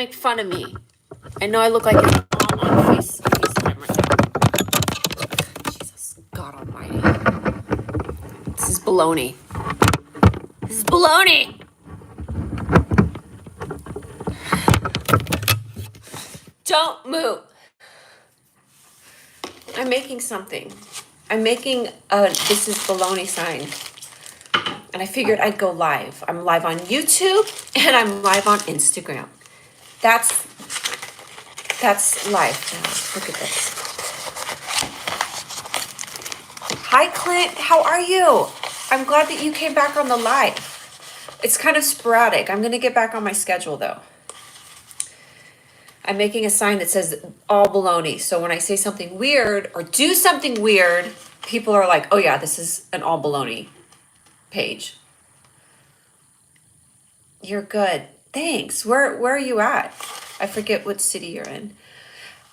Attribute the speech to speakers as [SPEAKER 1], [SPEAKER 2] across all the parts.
[SPEAKER 1] make fun of me. I know I look like an all on FaceTime right now. Jesus, God almighty. This is baloney. This is baloney. Don't move. I'm making something. I'm making a this is baloney sign. And I figured I'd go live. I'm live on YouTube and I'm live on Instagram. That's live now. Look at this. Hi Clint, how are you? I'm glad that you came back on the live. It's kind of sporadic. I'm gonna get back on my schedule though. I'm making a sign that says all baloney. So when I say something weird or do something weird, people are like, oh yeah, this is an all baloney page. You're good. Thanks. Where are you at? I forget what city you're in.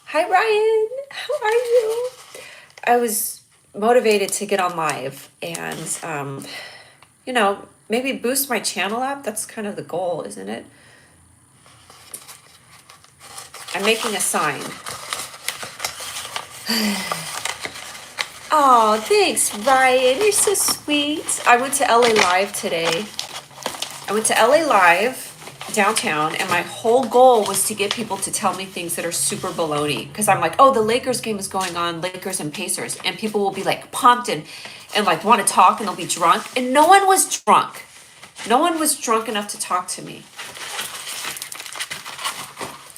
[SPEAKER 1] Hi Ryan, how are you? I was motivated to get on live and maybe boost my channel up. That's kind of the goal, isn't it? I'm making a sign. Oh, thanks, Ryan. You're so sweet. I went to LA Live today. I went to LA Live downtown, and my whole goal was to get people to tell me things that are super baloney. Because I'm like, oh, the Lakers game is going on, Lakers and Pacers. And people will be like pumped and like want to talk, and they'll be drunk. And no one was drunk. No one was drunk enough to talk to me.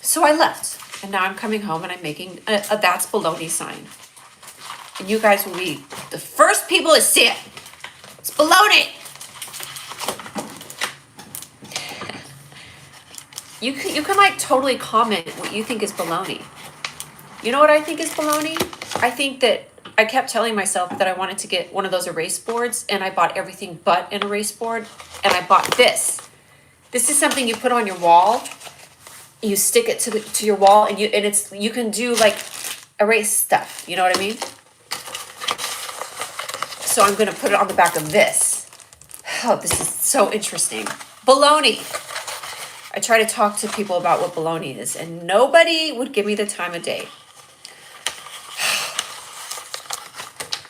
[SPEAKER 1] So I left. And now I'm coming home and I'm making a that's baloney sign. And you guys will be the first people to see it. It's baloney. You can like totally comment what you think is baloney. You know what I think is baloney? I think that I kept telling myself that I wanted to get one of those erase boards, and I bought everything but an erase board, and I bought this. This is something you put on your wall. You stick it to your wall, and you can do like erase stuff. You know what I mean? So I'm gonna put it on the back of this. Oh, this is so interesting. Baloney. I try to talk to people about what baloney is, and nobody would give me the time of day.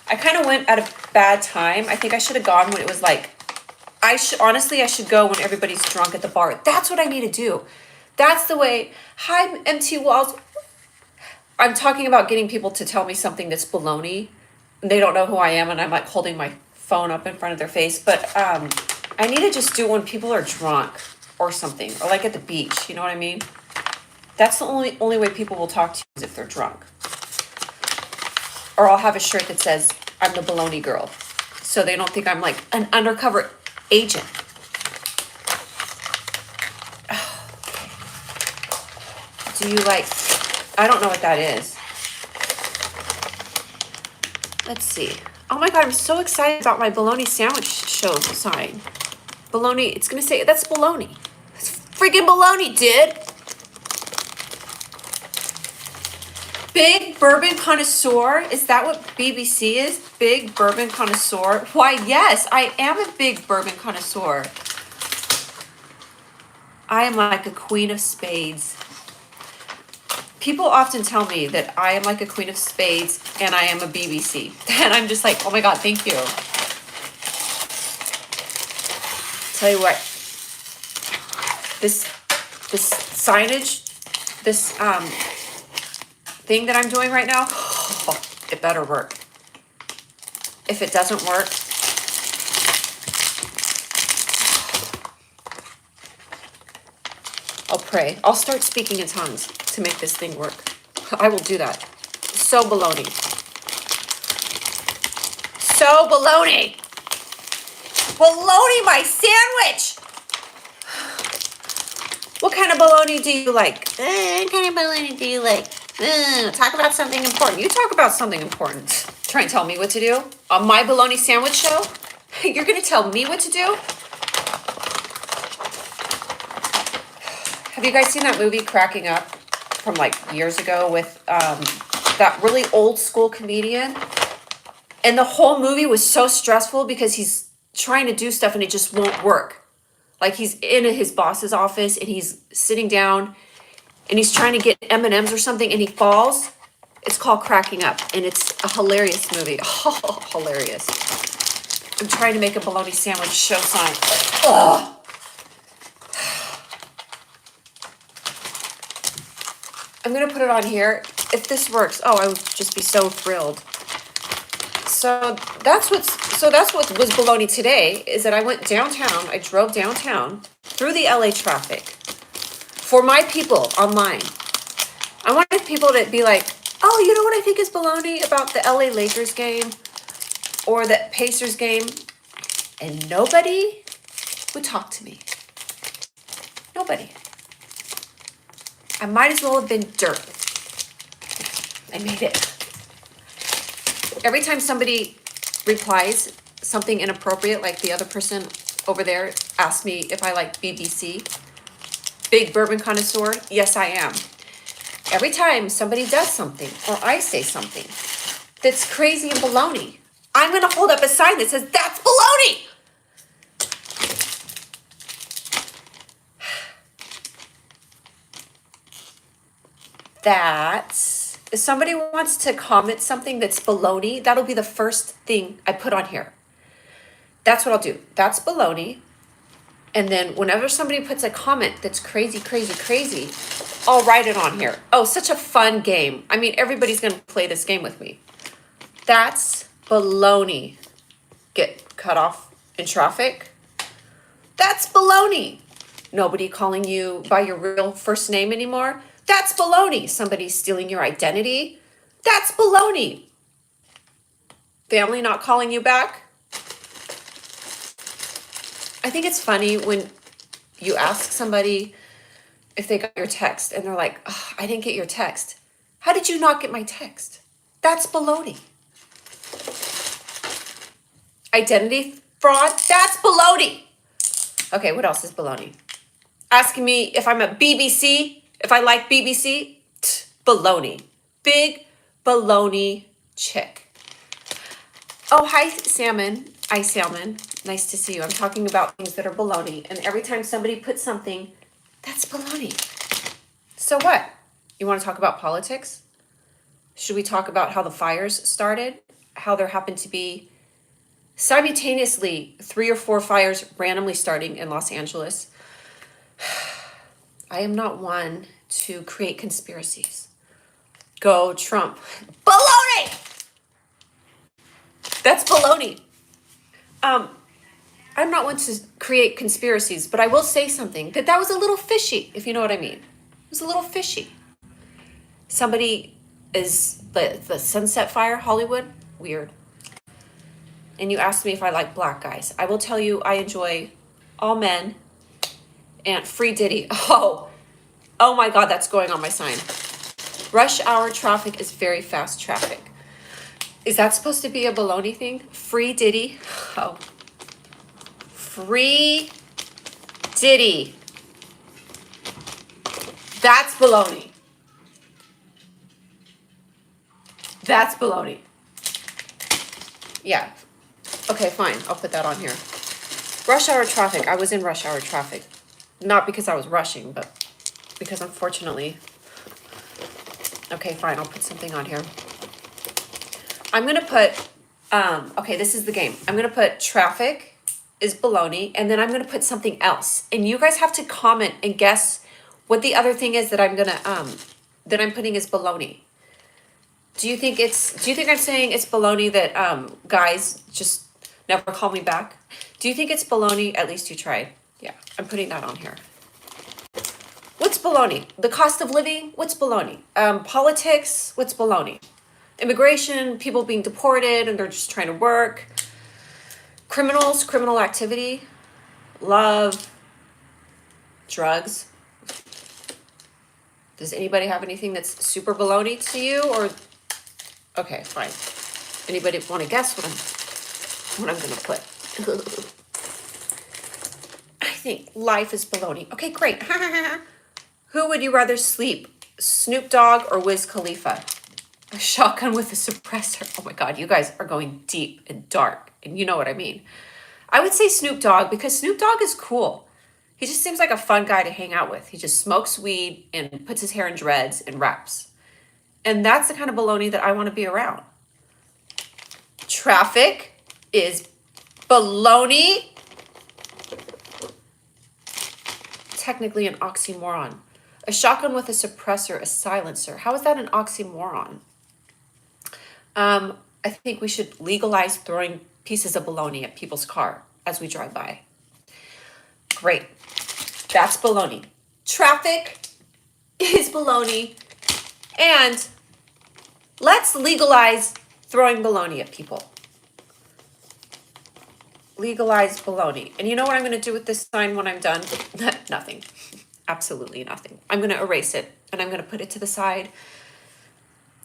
[SPEAKER 1] I kind of went at a bad time. I think I should have gone when it was like, I should go when everybody's drunk at the bar. That's what I need to do. That's the way. Hi, MT Walls. I'm talking about getting people to tell me something that's baloney. They don't know who I am, and I'm like holding my phone up in front of their face. But I need to just do it when people are drunk or something, or like at the beach. You know what I mean? That's the only way people will talk to you is if they're drunk. Or I'll have a shirt that says I'm the baloney girl, so they don't think I'm like an undercover agent. Do you like, I don't know what that is. Let's see. Oh my God, I'm so excited about my Bologna Sandwich Show sign. Bologna, it's gonna say, that's baloney. It's freaking baloney, dude. Big Bourbon Connoisseur, is that what BBC is? Big Bourbon Connoisseur? Why, yes, I am a big bourbon connoisseur. I am like a queen of spades. People often tell me that I am like a queen of spades and I am a BBC. And I'm just like, oh my God, thank you. Tell you what, this signage, this thing that I'm doing right now, oh, it better work. If it doesn't work, I'll pray. I'll start speaking in tongues to make this thing work. I will do that. So baloney. So baloney. Baloney my sandwich. What kind of baloney do you like? What kind of baloney do you like? Talk about something important. You talk about something important. Try and tell me what to do on my Bologna Sandwich Show? You're going to tell me what to do? Have you guys seen that movie Cracking Up from like years ago with that really old school comedian? And the whole movie was so stressful because he's trying to do stuff and it just won't work. Like he's in his boss's office and he's sitting down and he's trying to get M&Ms or something and he falls. It's called Cracking Up, and it's a hilarious movie. Oh, hilarious. I'm trying to make a bologna sandwich show sign. Ugh. I'm going to put it on here. If this works, oh, I would just be so thrilled. So that's what was bologna today, is that I went downtown. I drove downtown through the LA traffic for my people online. I wanted people to be like, oh, you know what I think is baloney about the LA Lakers game or the Pacers game? And nobody would talk to me. Nobody. I might as well have been dirt. I made it. Every time somebody replies something inappropriate, like the other person over there asked me if I like BBC, big bourbon connoisseur, yes I am. Every time somebody does something or I say something that's crazy and baloney, I'm going to hold up a sign that says, that's baloney. That if somebody wants to comment something that's baloney, that'll be the first thing I put on here. That's what I'll do. That's baloney. And then whenever somebody puts a comment that's crazy, crazy, crazy, I'll write it on here. Oh, such a fun game. I mean, everybody's going to play this game with me. That's baloney. Get cut off in traffic. That's baloney. Nobody calling you by your real first name anymore. That's baloney. Somebody stealing your identity. That's baloney. Family not calling you back. I think it's funny when you ask somebody if they got your text and they're like, oh, I didn't get your text. How did you not get my text? That's baloney. Identity fraud, that's baloney. Okay, what else is baloney? Asking me if I'm a BBC, if I like BBC, baloney. Big baloney chick. Oh, hi, Salmon. Hi, Salmon. Nice to see you. I'm talking about things that are baloney. And every time somebody puts something, that's baloney. So what? You want to talk about politics? Should we talk about how the fires started? How there happened to be simultaneously 3 or 4 fires randomly starting in Los Angeles? I am not one to create conspiracies. Go Trump. Baloney! That's baloney. I'm not one to create conspiracies, but I will say something that was a little fishy, if you know what I mean. It was a little fishy. Somebody is the Sunset Fire, Hollywood, weird. And you asked me if I like black guys. I will tell you I enjoy all men and free Diddy. Oh my God, that's going on my sign. Rush hour traffic is very fast traffic. Is that supposed to be a baloney thing? Free Diddy. Oh. Free Diddy. That's baloney. That's baloney. Yeah. Okay, fine. I'll put that on here. Rush hour traffic. I was in rush hour traffic. Not because I was rushing, but because unfortunately. Okay, fine. I'll put something on here. I'm going to put, okay, this is the game. I'm going to put traffic is baloney, and then I'm going to put something else. And you guys have to comment and guess what the other thing is that I'm going to, that I'm putting is baloney. Do you think I'm saying it's baloney that guys just never call me back? Do you think it's baloney? At least you tried. Yeah, I'm putting that on here. What's baloney? The cost of living? What's baloney? Politics? What's baloney? Immigration, people being deported and they're just trying to work. Criminals, criminal activity. Love. Drugs. Does anybody have anything that's super baloney to you? Or okay, fine. Anybody want to guess what I'm gonna put? I think life is baloney. Okay, great. Who would you rather sleep? Snoop Dogg or Wiz Khalifa? A shotgun with a suppressor. Oh my God, you guys are going deep and dark, and you know what I mean. I would say Snoop Dogg because Snoop Dogg is cool. He just seems like a fun guy to hang out with. He just smokes weed and puts his hair in dreads and raps. And that's the kind of baloney that I want to be around. Traffic is baloney. Technically an oxymoron. A shotgun with a suppressor, a silencer. How is that an oxymoron? I think we should legalize throwing pieces of baloney at people's car as we drive by. Great. That's baloney. Traffic is baloney. And let's legalize throwing baloney at people. Legalize baloney. And you know what I'm going to do with this sign when I'm done? Nothing. Absolutely nothing. I'm going to erase it and I'm going to put it to the side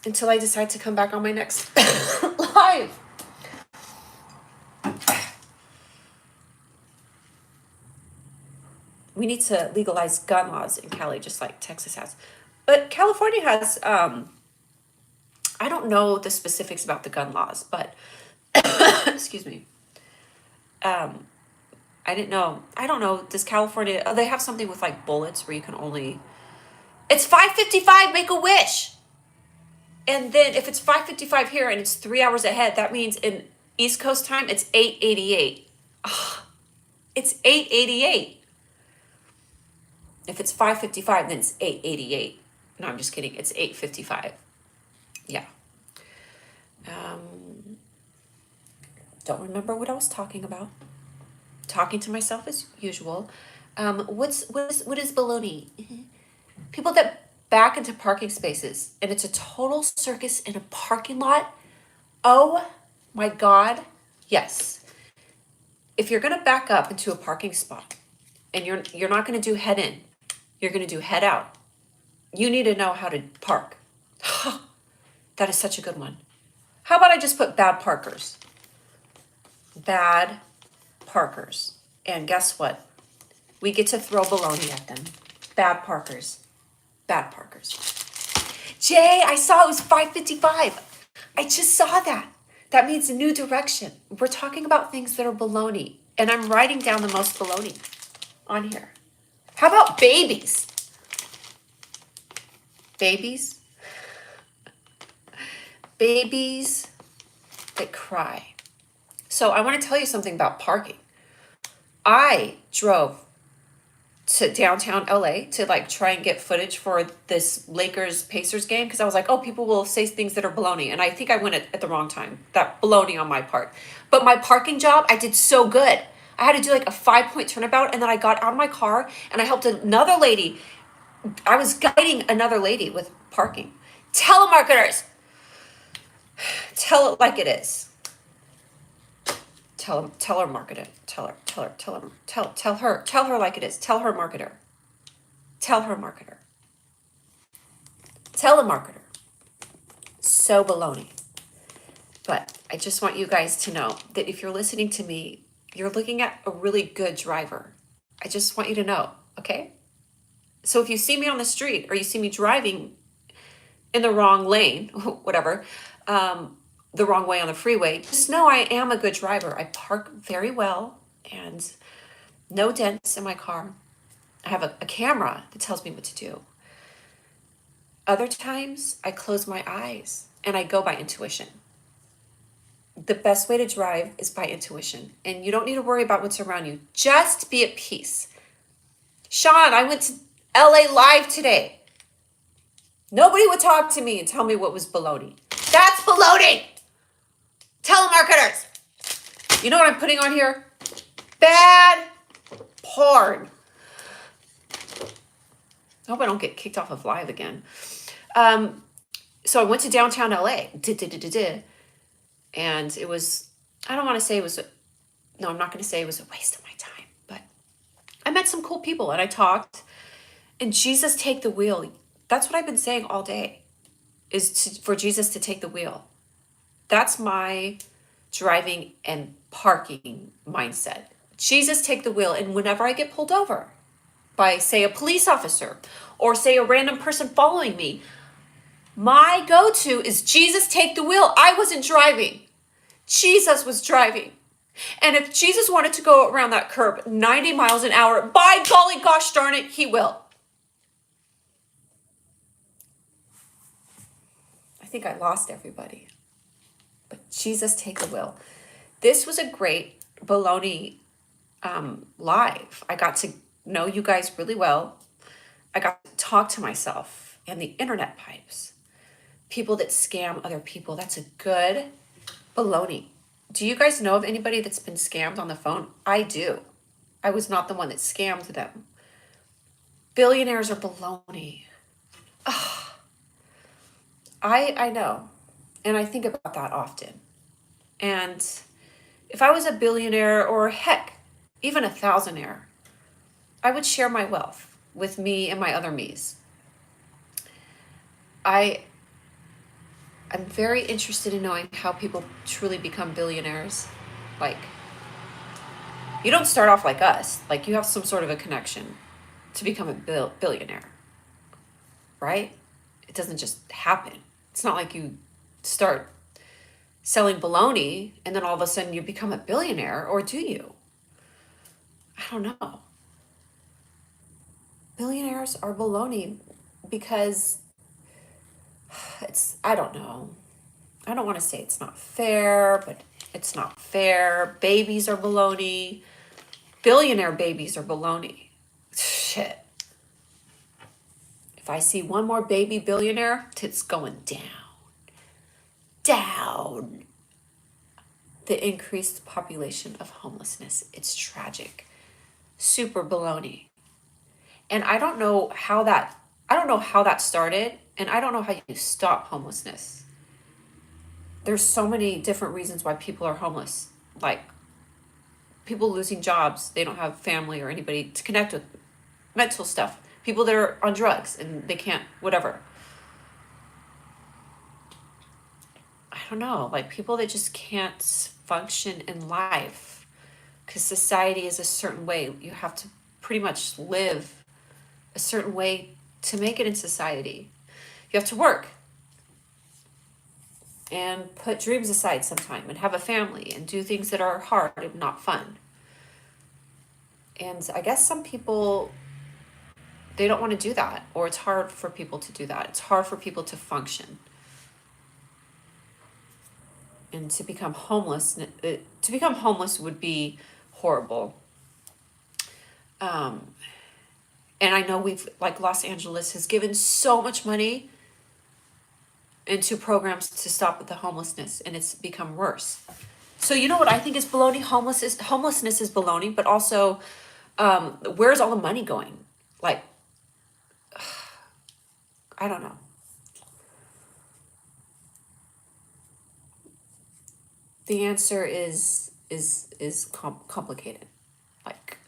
[SPEAKER 1] until I decide to come back on my next live. We need to legalize gun laws in Cali, just like Texas has. But California has, I don't know the specifics about the gun laws, but, excuse me. I didn't know. I don't know. Does California, they have something with like bullets where you can only, it's 5:55, make a wish. And then if it's 5:55 here and it's 3 hours ahead, that means in East Coast time, it's 8:88. Oh, it's 8:88. If it's 5:55, then it's 8:88. No, I'm just kidding. It's 8:55. Yeah. Don't remember what I was talking about. Talking to myself as usual. What is baloney? People that back into parking spaces and it's a total circus in a parking lot. Oh my God. Yes. If you're gonna back up into a parking spot and you're not gonna do head in, you're gonna do head out. You need to know how to park. That is such a good one. How about I just put bad parkers? Bad parkers. And guess what? We get to throw baloney at them. Bad parkers. Bad parkers. Jay, I saw it was 5:55. I just saw that. That means a new direction. We're talking about things that are baloney. And I'm writing down the most baloney on here. How about babies? Babies? Babies that cry. So I want to tell you something about parking. I drove to downtown LA to like try and get footage for this Lakers Pacers game because I was like, oh, people will say things that are baloney. And I think I went at the wrong time. That baloney on my part. But my parking job, I did so good. I had to do like a 5-point turnabout and then I got out of my car and I helped another lady. I was guiding another lady with parking. Telemarketers. Tell it like it is. Tell her market it. Tell her like it is. Tell her marketer. Tell her marketer. Telemarketer. So baloney. But I just want you guys to know that if you're listening to me, you're looking at a really good driver. I just want you to know, okay? So if you see me on the street or you see me driving in the wrong lane, whatever, the wrong way on the freeway, just know I am a good driver. I park very well and no dents in my car. I have a camera that tells me what to do. Other times I close my eyes and I go by intuition. The best way to drive is by intuition. And you don't need to worry about what's around you. Just be at peace. Sean, I went to LA Live today. Nobody would talk to me and tell me what was baloney. That's baloney! Telemarketers! You know what I'm putting on here? Bad porn. I hope I don't get kicked off of live again. So I went to downtown LA. And it was, I don't want to say it was, I'm not going to say it was a waste of my time. But I met some cool people and I talked. And Jesus take the wheel. That's what I've been saying all day. For Jesus to take the wheel. That's my driving and parking mindset. Jesus take the wheel. And whenever I get pulled over by, say, a police officer or say a random person following me, my go-to is Jesus take the wheel. I wasn't driving. Jesus was driving. And if Jesus wanted to go around that curb 90 miles an hour, by golly gosh darn it, he will. I think I lost everybody. But Jesus, take the wheel. This was a great baloney live. I got to know you guys really well. I got to talk to myself and the internet pipes. People that scam other people. That's a good baloney. Do you guys know of anybody that's been scammed on the phone? I do. I was not the one that scammed them. Billionaires are baloney. I know. And I think about that often. And if I was a billionaire, or heck, even a thousandaire, I would share my wealth with me and my other me's. I'm very interested in knowing how people truly become billionaires. Like, you don't start off like us. Like, you have some sort of a connection to become a billionaire, right? It doesn't just happen. It's not like you start selling bologna and then all of a sudden you become a billionaire, or do you? I don't know. Billionaires are baloney because I don't know. I don't want to say it's not fair, but it's not fair. Babies are baloney. Billionaire babies are baloney. Shit. If I see one more baby billionaire, it's going down. Down. The increased population of homelessness. It's tragic. Super baloney. And I don't know how that started, and I don't know how you stop homelessness. There's so many different reasons why people are homeless. Like, people losing jobs, they don't have family or anybody to connect with, mental stuff. People that are on drugs and they can't, whatever. I don't know, like people that just can't function in life because society is a certain way. You have to pretty much live a certain way to make it in society. You have to work and put dreams aside sometime and have a family and do things that are hard and not fun. And I guess some people, they don't want to do that, or it's hard for people to do that. It's hard for people to function. And to become homeless would be horrible. And I know like Los Angeles has given so much money into programs to stop the homelessness, and it's become worse. So you know what I think is baloney? Homelessness is baloney, but also where's all the money going? Like, I don't know. The answer is complicated. Like,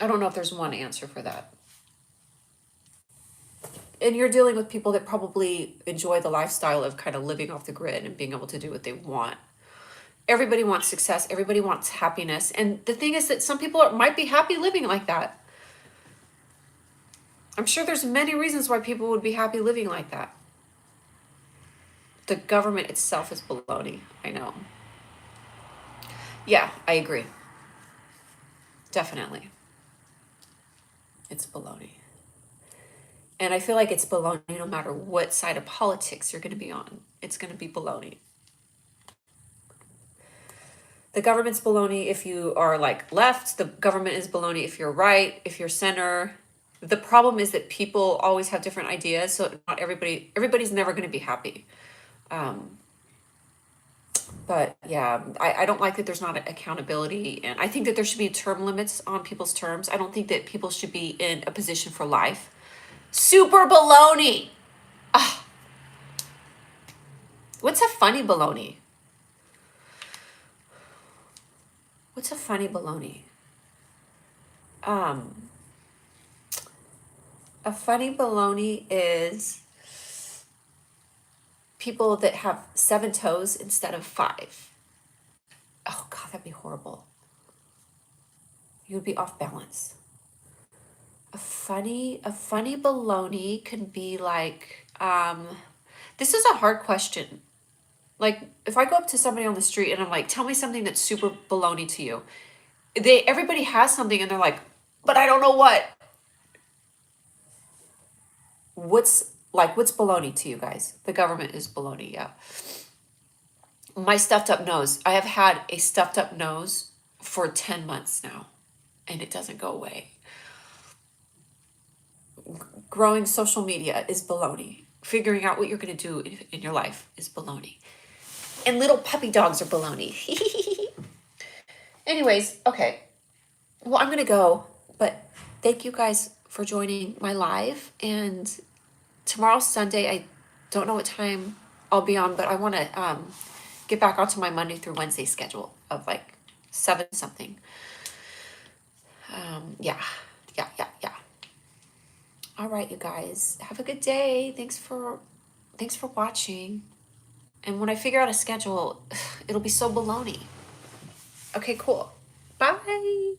[SPEAKER 1] I don't know if there's one answer for that. And you're dealing with people that probably enjoy the lifestyle of kind of living off the grid and being able to do what they want. Everybody wants success. Everybody wants happiness. And the thing is that some people might be happy living like that. I'm sure there's many reasons why people would be happy living like that. The government itself is baloney. I know. Yeah, I agree. Definitely. It's baloney. And I feel like it's baloney no matter what side of politics you're going to be on. It's going to be baloney. The government's baloney if you are like left. The government is baloney if you're right, if you're center. The problem is that people always have different ideas, so not everybody's never going to be happy. But yeah, I don't like that there's not accountability, and I think that there should be term limits on people's terms. I don't think that people should be in a position for life. Super baloney. What's a funny baloney? What's a funny baloney? A funny baloney is people that have 7 toes instead of 5. Oh God, that'd be horrible. You would be off balance. A funny baloney can be like, this is a hard question Like, if I go up to somebody on the street and I'm like, tell me something that's super baloney to you. Everybody has something and they're like, but I don't know what. What's baloney to you guys? The government is baloney, yeah. My stuffed up nose. I have had a stuffed up nose for 10 months now, and it doesn't go away. Growing social media is baloney. Figuring out what you're going to do in your life is baloney. And little puppy dogs are baloney. Anyways, okay. Well, I'm going to go, but thank you guys for joining my live. And tomorrow's Sunday. I don't know what time I'll be on, but I want to get back onto my Monday through Wednesday schedule of like 7 something. Yeah. All right, you guys. Have a good day. Thanks for watching. And when I figure out a schedule, it'll be so baloney. Okay, cool. Bye.